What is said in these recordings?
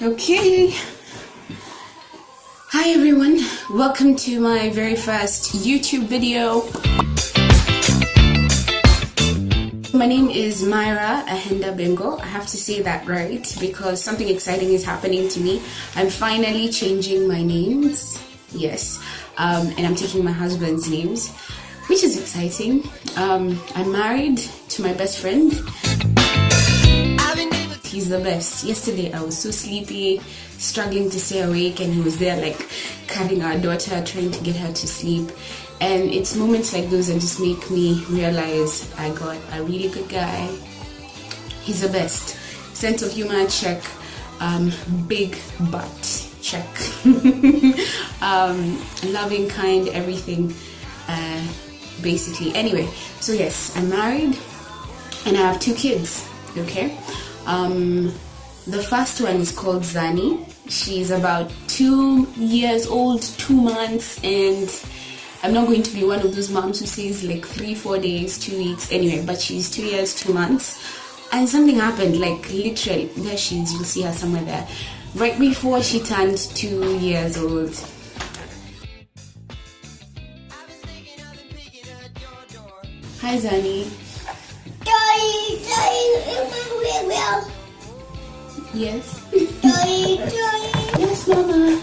Okay. Hi everyone, welcome to my very first YouTube video. My name is Myra Ahenda Bengo. I have to say that right because something exciting is happening to me. I'm finally changing my names. Yes. And I'm taking my husband's names, which is exciting. I'm married to my best friend. He's the best. Yesterday I was so sleepy, struggling to stay awake, and he was there like carrying our daughter, trying to get her to sleep. And it's moments like those that just make me realize I got a really good guy. He's the best. Sense of humor, check. Big butt, check. Loving, kind, everything, basically. Anyway, so yes, I'm married and I have 2 kids, okay? The first one is called Zani. She's about 2 years old, 2 months, and I'm not going to be one of those moms who says like 3-4 days, 2 weeks, anyway, but she's 2 years, 2 months. And something happened, like literally, there she is, you'll see her somewhere there, right before she turned 2 years old. Hi Zani. Yes. Yes, Mama.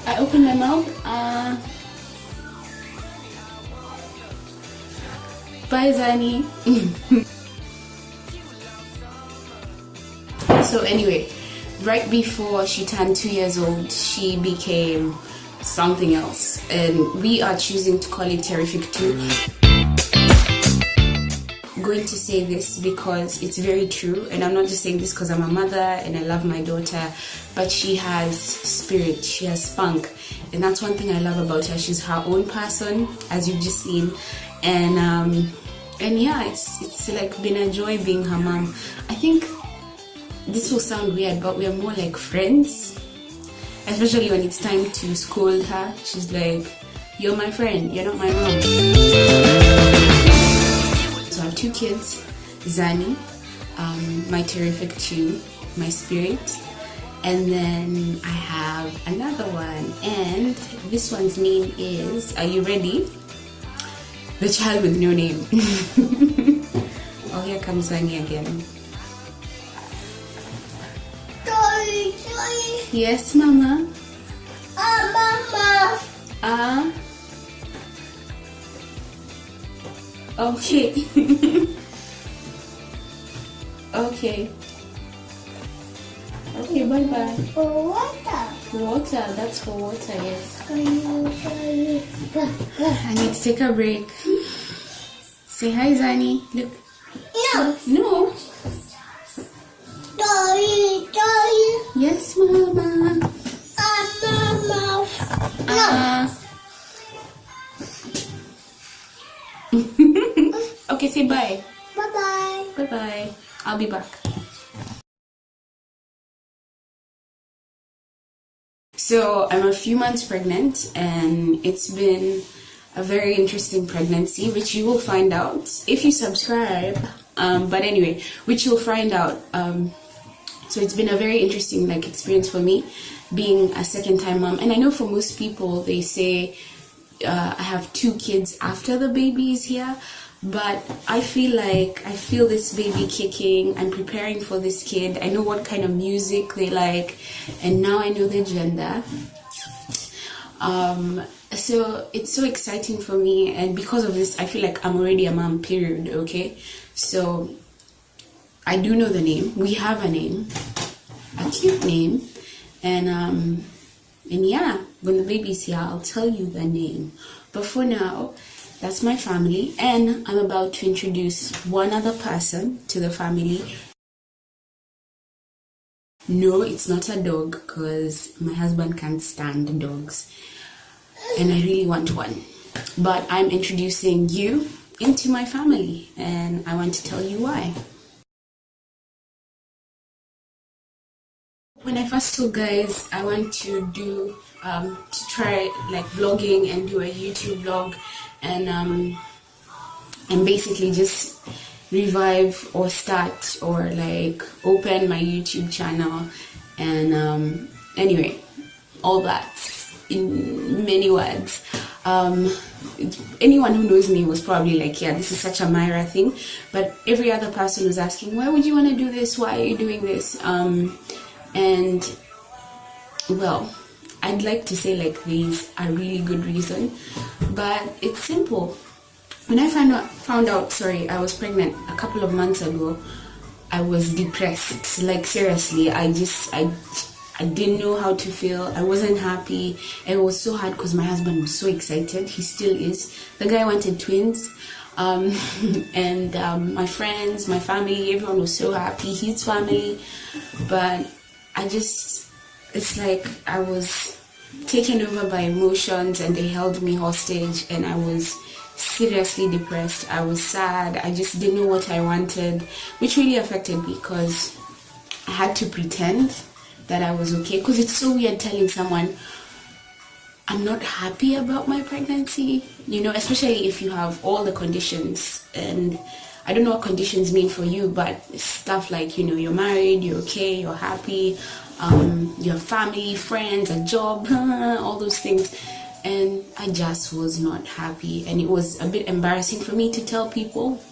I open my mouth. Bye, Zani. So anyway, right before she turned 2 years old, she became something else, and we are choosing to call it Terrific 2. Going to say this because it's very true, and I'm not just saying this because I'm a mother and I love my daughter, but she has spirit, she has spunk, and that's one thing I love about her. She's her own person, as you've just seen, and yeah, it's like been a joy being her mom. I think this will sound weird, but we are more like friends, especially when it's time to scold her. She's like, "You're my friend, you're not my mom." So I have 2 kids, Zani, my Terrific 2, my spirit, and then I have another one, and this one's name is, are you ready? The child with no name. Oh, here comes Zani again. Yes, Mama. Mama. Okay. Okay. Okay, bye bye. For water. Water, that's for water, yes. I need to take a break. Say hi, Zani. Look. No. No. Daddy. Yes, Mama. Mama. No. Okay, say bye. Bye-bye. Bye-bye. I'll be back. So I'm a few months pregnant, and it's been a very interesting pregnancy, which you will find out if you subscribe. But anyway, which you'll find out. So it's been a very interesting experience for me, being a second-time mom. And I know for most people, they say I have 2 kids after the baby is here. But I feel this baby kicking. I'm preparing for this kid. I know what kind of music they like, and now I know their gender. So it's so exciting for me, and because of this, I feel like I'm already a mom, period, okay? So I do know the name. We have a name, a cute name, and yeah, when the baby's here, I'll tell you the name. But for now, that's my family, and I'm about to introduce one other person to the family. No, it's not a dog, because my husband can't stand dogs, and I really want one. But I'm introducing you into my family, and I want to tell you why. When I first told guys I want to do to try vlogging and do a YouTube vlog, and basically just revive or start or like open my YouTube channel, and anyway, all that in many words. Anyone who knows me was probably like, yeah, this is such a Myra thing, but every other person was asking, why would you want to do this, why are you doing this? And well, I'd like to say like there's a really good reason, but it's simple. When I found out, I was pregnant a couple of months ago, I was depressed. Like seriously, I didn't know how to feel. I wasn't happy. It was so hard because my husband was so excited. He still is. The guy wanted twins. And my friends, my family, everyone was so happy. His family. But it's like I was taken over by emotions and they held me hostage, and I was seriously depressed. I was sad. I just didn't know what I wanted, which really affected me because I had to pretend that I was okay, because it's so weird telling someone I'm not happy about my pregnancy, especially if you have all the conditions. And I don't know what conditions mean for you, but stuff like, you're married, you're okay, you're happy, you have family, friends, a job, all those things. And I just was not happy, and it was a bit embarrassing for me to tell people.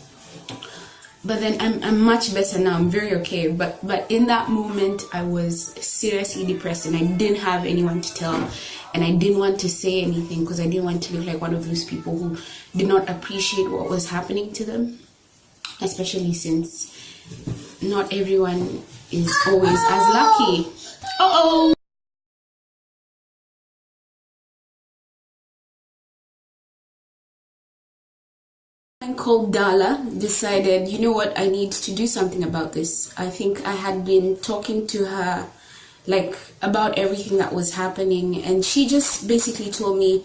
But then I'm much better now. I'm very okay. But in that moment, I was seriously depressed, and I didn't have anyone to tell, and I didn't want to say anything because I didn't want to look like one of those people who did not appreciate what was happening to them, especially since not everyone is always as lucky. Uh-oh! Called Dala decided, you know what, I need to do something about this. I think I had been talking to her like about everything that was happening, and she just basically told me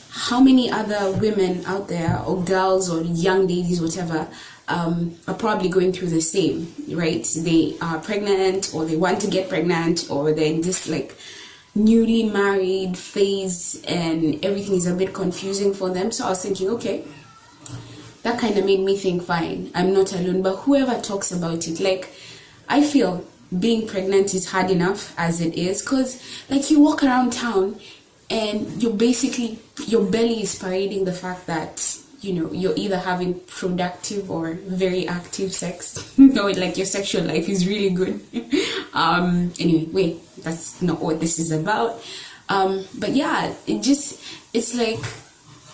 how many other women out there, or girls or young ladies, whatever, are probably going through the same, right? They are pregnant, or they want to get pregnant, or they're in this like newly married phase and everything is a bit confusing for them. So I was thinking, okay, that kind of made me think, fine, I'm not alone. But whoever talks about it, like, I feel being pregnant is hard enough as it is, because like you walk around town and your belly is parading the fact that you're either having productive or very active sex. Like your sexual life is really good. Anyway, wait, that's not what this is about. But yeah, it's like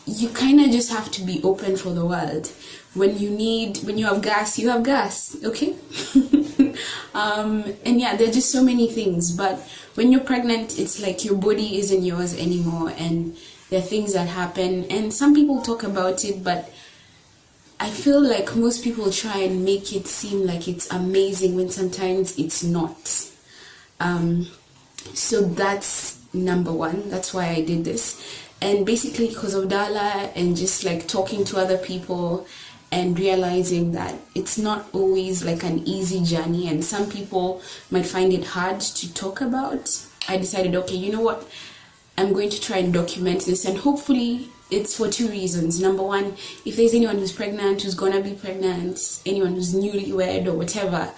you kind of just have to be open for the world. When you have gas, you have gas, okay? And yeah, there are just so many things. But when you're pregnant, it's like your body isn't yours anymore, and there are things that happen. And some people talk about it, but I feel like most people try and make it seem like it's amazing when sometimes it's not. So that's number one. That's why I did this. And basically because of Dala and just like talking to other people and realizing that it's not always like an easy journey, and some people might find it hard to talk about, I decided, okay, you know what? I'm going to try and document this, and hopefully it's for two reasons. Number one, if there's anyone who's pregnant, who's gonna be pregnant, anyone who's newlywed or whatever,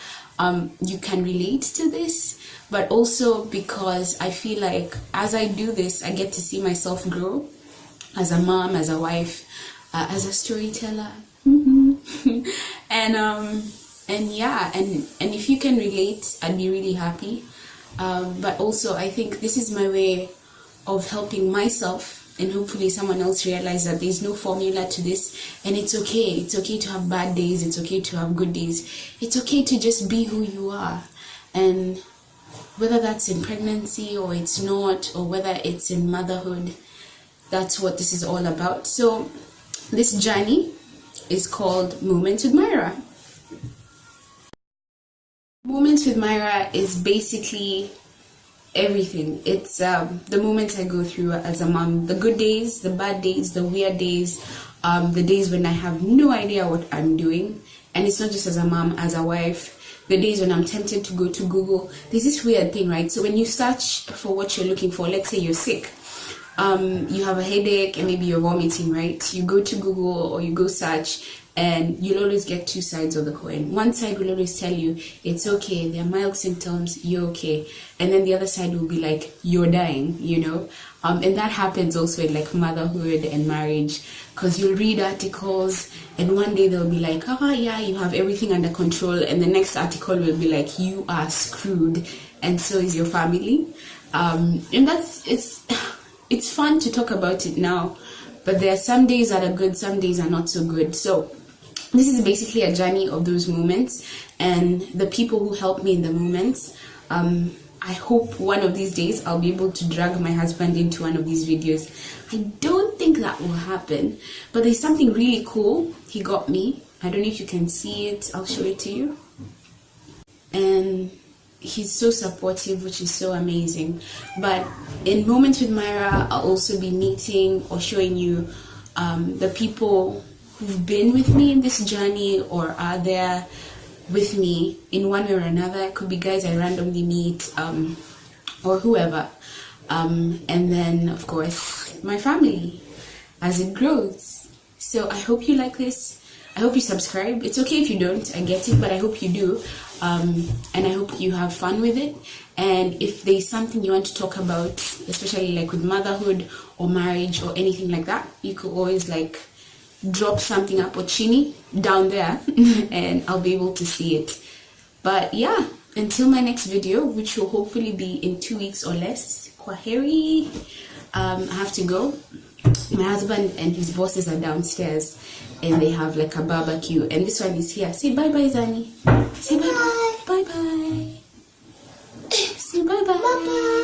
you can relate to this. But also because I feel like as I do this, I get to see myself grow as a mom, as a wife, as a storyteller. And yeah, and if you can relate, I'd be really happy. But also I think this is my way of helping myself, and hopefully someone else realize that there's no formula to this, and it's okay. It's okay to have bad days, it's okay to have good days, it's okay to just be who you are. And whether that's in pregnancy or it's not, or whether it's in motherhood, that's what this is all about. So this journey is called Moments with Myra. Moments with Myra is basically everything. It's the moments I go through as a mom, the good days, the bad days, the weird days, the days when I have no idea what I'm doing. And it's not just as a mom, as a wife, the days when I'm tempted to go to Google. There's this weird thing, right? So when you search for what you're looking for, let's say you're sick, you have a headache and maybe you're vomiting, right? You go to Google or you go search and you'll always get two sides of the coin. One side will always tell you it's okay, there are mild symptoms, you're okay, and then the other side will be like you're dying, you know. And that happens also in like motherhood and marriage, because you'll read articles and one day they'll be like, oh yeah, you have everything under control, and the next article will be like, you are screwed, and so is your family. And it's fun to talk about it now, but there are some days that are good, some days are not so good. So this is basically a journey of those moments and the people who helped me in the moments. I hope one of these days I'll be able to drag my husband into one of these videos. I don't think that will happen, but there's something really cool he got me. I don't know if you can see it. I'll show it to you. And he's so supportive, which is so amazing. But in Moments with Myra, I'll also be meeting or showing you the people who've been with me in this journey or are there with me in one way or another. It could be guys I randomly meet or whoever. And then, of course, my family as it grows. So I hope you like this. I hope you subscribe. It's okay if you don't, I get it, but I hope you do. And I hope you have fun with it. And if there's something you want to talk about, especially like with motherhood or marriage or anything like that, you could always like drop something up or chini down there and I'll be able to see it. But yeah, until my next video, which will hopefully be in 2 weeks or less, kwaheri. I have to go. My husband and his bosses are downstairs and they have like a barbecue, and this one is here. Say bye bye, Zani. Say bye bye. Bye bye. Say bye bye. Bye bye.